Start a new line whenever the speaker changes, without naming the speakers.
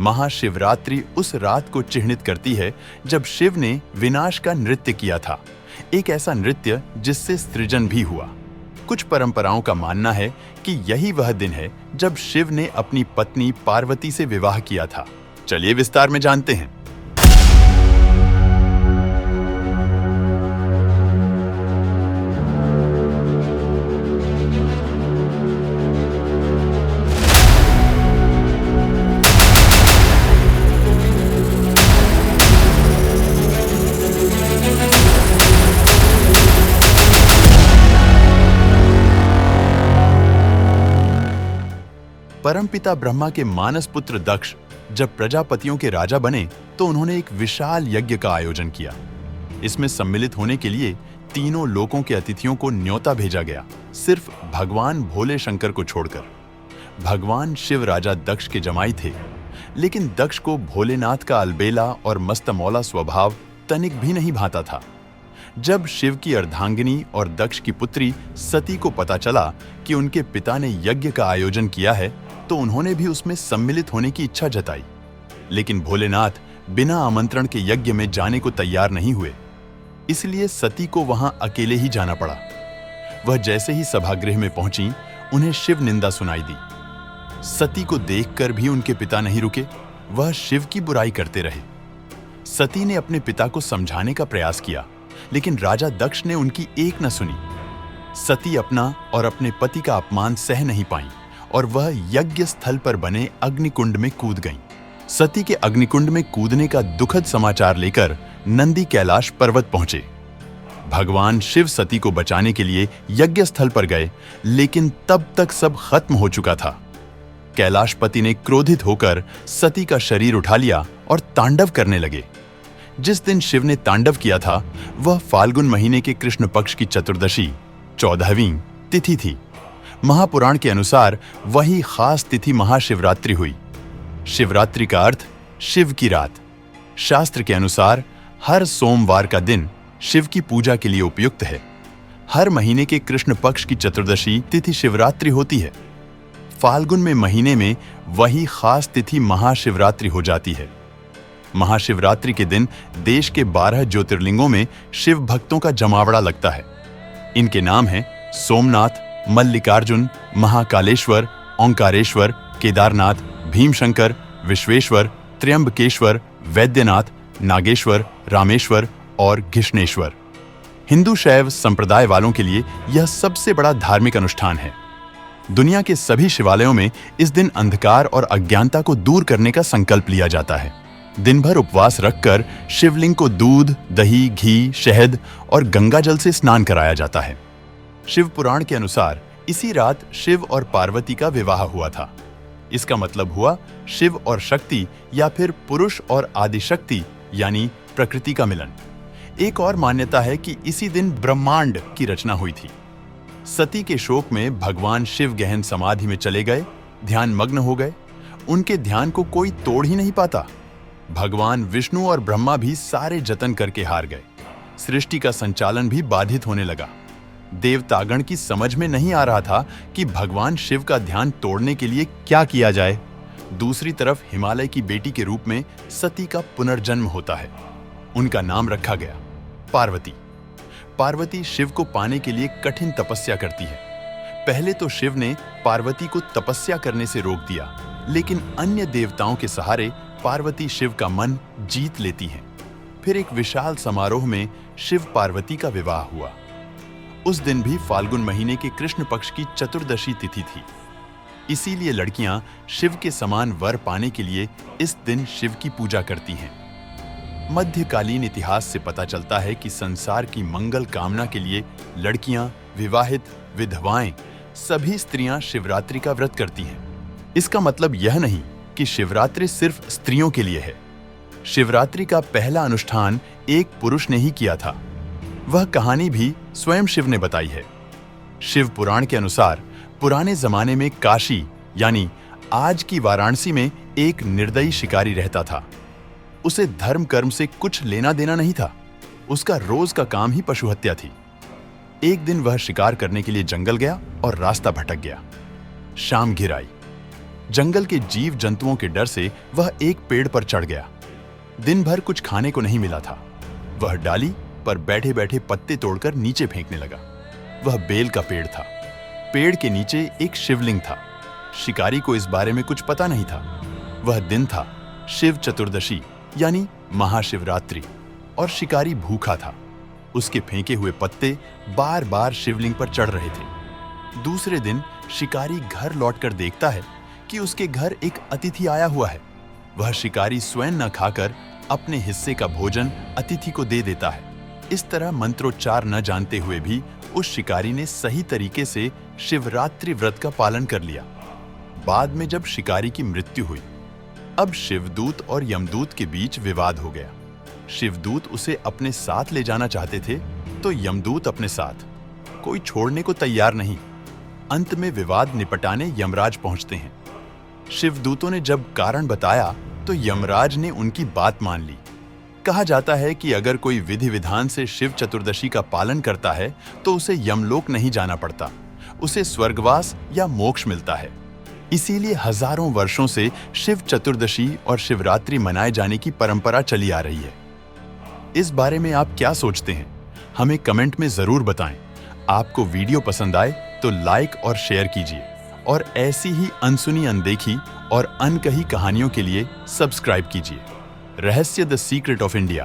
महाशिवरात्रि उस रात को चिह्नित करती है जब शिव ने विनाश का नृत्य किया था, एक ऐसा नृत्य जिससे सृजन भी हुआ। कुछ परंपराओं का मानना है कि यही वह दिन है जब शिव ने अपनी पत्नी पार्वती से विवाह किया था। चलिए विस्तार में जानते हैं। परमपिता ब्रह्मा के मानस पुत्र दक्ष जब प्रजापतियों के राजा बने तो उन्होंने एक विशाल यज्ञ का आयोजन किया। इसमें सम्मिलित होने के लिए तीनों लोकों के अतिथियों को न्योता भेजा गया, सिर्फ भगवान भोले शंकर को छोड़कर। भगवान शिव राजा दक्ष के जमाई थे, लेकिन दक्ष को भोलेनाथ का अलबेला और मस्तमौला स्वभाव तनिक भी नहीं भाता था। जब शिव की अर्धांगिनी और दक्ष की पुत्री सती को पता चला कि उनके पिता ने यज्ञ का आयोजन किया है, तो उन्होंने भी उसमें सम्मिलित होने की इच्छा जताई। लेकिन भोलेनाथ बिना आमंत्रण के यज्ञ में जाने को तैयार नहीं हुए, इसलिए सती को वहां अकेले ही जाना पड़ा। वह जैसे ही सभागृह में पहुंची, उन्हें शिव निंदा सुनाई दी। सती को देखकर भी उनके पिता नहीं रुके, वह शिव की बुराई करते रहे। सती ने अपने पिता को समझाने का प्रयास किया, लेकिन राजा दक्ष ने उनकी एक न सुनी। सती अपना और अपने पति का अपमान सह नहीं पाई और वह यज्ञ स्थल पर बने अग्निकुंड में कूद गईं। सती के अग्निकुंड में कूदने का दुखद समाचार लेकर नंदी कैलाश पर्वत पहुंचे। भगवान शिव सती को बचाने के लिए यज्ञ स्थल पर गए, लेकिन तब तक सब खत्म हो चुका था। कैलाशपति ने क्रोधित होकर सती का शरीर उठा लिया और तांडव करने लगे। जिस दिन शिव ने तांडव किया था वह फाल्गुन महीने के कृष्ण पक्ष की चतुर्दशी 14वीं तिथि थी। महापुराण के अनुसार वही खास तिथि महाशिवरात्रि हुई। शिवरात्रि का अर्थ शिव की रात। शास्त्र के अनुसार हर सोमवार का दिन शिव की पूजा के लिए उपयुक्त है। हर महीने के कृष्ण पक्ष की चतुर्दशी तिथि शिवरात्रि होती है। फाल्गुन में महीने में वही खास तिथि महाशिवरात्रि हो जाती है। महाशिवरात्रि के दिन देश के 12 ज्योतिर्लिंगों में शिव भक्तों का जमावड़ा लगता है। इनके नाम हैं सोमनाथ, मल्लिकार्जुन, महाकालेश्वर, ओंकारेश्वर, केदारनाथ, भीमशंकर, विश्वेश्वर, त्र्यंबकेश्वर, वैद्यनाथ, नागेश्वर, रामेश्वर और घृष्णेश्वर। हिंदू शैव संप्रदाय वालों के लिए यह सबसे बड़ा धार्मिक अनुष्ठान है। दुनिया के सभी शिवालयों में इस दिन अंधकार और अज्ञानता को दूर करने का संकल्प लिया जाता है। दिन भर उपवास रखकर शिवलिंग को दूध, दही, घी, शहद और गंगा जल से स्नान कराया जाता है। शिव पुराण के अनुसार इसी रात शिव और पार्वती का विवाह हुआ था। इसका मतलब हुआ शिव और शक्ति या फिर पुरुष और आदिशक्ति यानी प्रकृति का मिलन। एक और मान्यता है कि इसी दिन ब्रह्मांड की रचना हुई थी। सती के शोक में भगवान शिव गहन समाधि में चले गए, ध्यान मग्न हो गए। उनके ध्यान को कोई तोड़ ही नहीं पाता। भगवान विष्णु और ब्रह्मा भी सारे जतन करके हार गए। सृष्टि का संचालन भी बाधित होने लगा। देवतागण की समझ में नहीं आ रहा था कि भगवान शिव का ध्यान तोड़ने के लिए क्या किया जाए। दूसरी तरफ हिमालय की बेटी के रूप में सती का पुनर्जन्म होता है। उनका नाम रखा गया पार्वती। पार्वती शिव को पाने के लिए कठिन तपस्या करती है। पहले तो शिव ने पार्वती को तपस्या करने से रोक दिया, लेकिन अन्य देवताओं के सहारे पार्वती शिव का मन जीत लेती हैं। फिर एक विशाल समारोह में शिव पार्वती का विवाह हुआ। उस दिन भी फाल्गुन महीने के कृष्ण पक्ष की चतुर्दशी तिथि थी। इसीलिए लड़कियां शिव के समान वर पाने के लिए इस दिन शिव की पूजा करती हैं। मध्यकालीन इतिहास से पता चलता है कि संसार की मंगल कामना के लिए लड़कियां, विवाहित, विधवाएं, सभी स्त्रियां शिवरात्रि का व्रत करती हैं। इसका मतलब यह नहीं कि शिवरात्रि सिर्फ स्त्रियों के लिए है। शिवरात्रि का पहला अनुष्ठान एक पुरुष ने ही किया था। वह कहानी भी स्वयं शिव ने बताई है। शिव पुराण के अनुसार पुराने जमाने में काशी यानी आज की वाराणसी में एक निर्दयी शिकारी रहता था। उसे धर्म कर्म से कुछ लेना देना नहीं था। उसका रोज का काम ही पशु हत्या थी। एक दिन वह शिकार करने के लिए जंगल गया और रास्ता भटक गया। शाम घिर आई। जंगल के जीव जंतुओं के डर से वह एक पेड़ पर चढ़ गया। दिन भर कुछ खाने को नहीं मिला था। वह डाली पर बैठे बैठे पत्ते तोड़कर नीचे फेंकने लगा। वह बेल का पेड़ था। पेड़ के नीचे एक शिवलिंग था। शिकारी को इस बारे में कुछ पता नहीं था। वह दिन था शिव चतुर्दशी यानी महाशिवरात्रि और शिकारी भूखा था। उसके फेंके हुए पत्ते बार बार शिवलिंग पर चढ़ रहे थे। दूसरे दिन शिकारी घर लौटकर देखता है कि उसके घर एक अतिथि आया हुआ है। वह शिकारी स्वयं न खाकर अपने हिस्से का भोजन अतिथि को दे देता है। इस तरह मंत्रोच्चार न जानते हुए भी उस शिकारी ने सही तरीके से शिवरात्रि व्रत का पालन कर लिया। बाद में जब शिकारी की मृत्यु हुई, अब शिवदूत और यमदूत के बीच विवाद हो गया। शिवदूत उसे अपने साथ ले जाना चाहते थे तो यमदूत अपने साथ। कोई छोड़ने को तैयार नहीं। अंत में विवाद निपटाने यमराज पहुंचते हैं। शिवदूतों ने जब कारण बताया तो यमराज ने उनकी बात मान ली। कहा जाता है कि अगर कोई विधि विधान से शिव चतुर्दशी का पालन करता है तो उसे यमलोक नहीं जाना पड़ता, उसे स्वर्गवास या मोक्ष मिलता है। इसीलिए हजारों वर्षों से शिव चतुर्दशी और शिवरात्रि मनाए जाने की परंपरा चली आ रही है। इस बारे में आप क्या सोचते हैं? हमें कमेंट में जरूर बताएं। आपको वीडियो पसंद आए तो लाइक और शेयर कीजिए और ऐसी ही अनसुनी अनदेखी और अनकही कहानियों के लिए सब्सक्राइब कीजिए। रहस्य द सीक्रेट ऑफ इंडिया।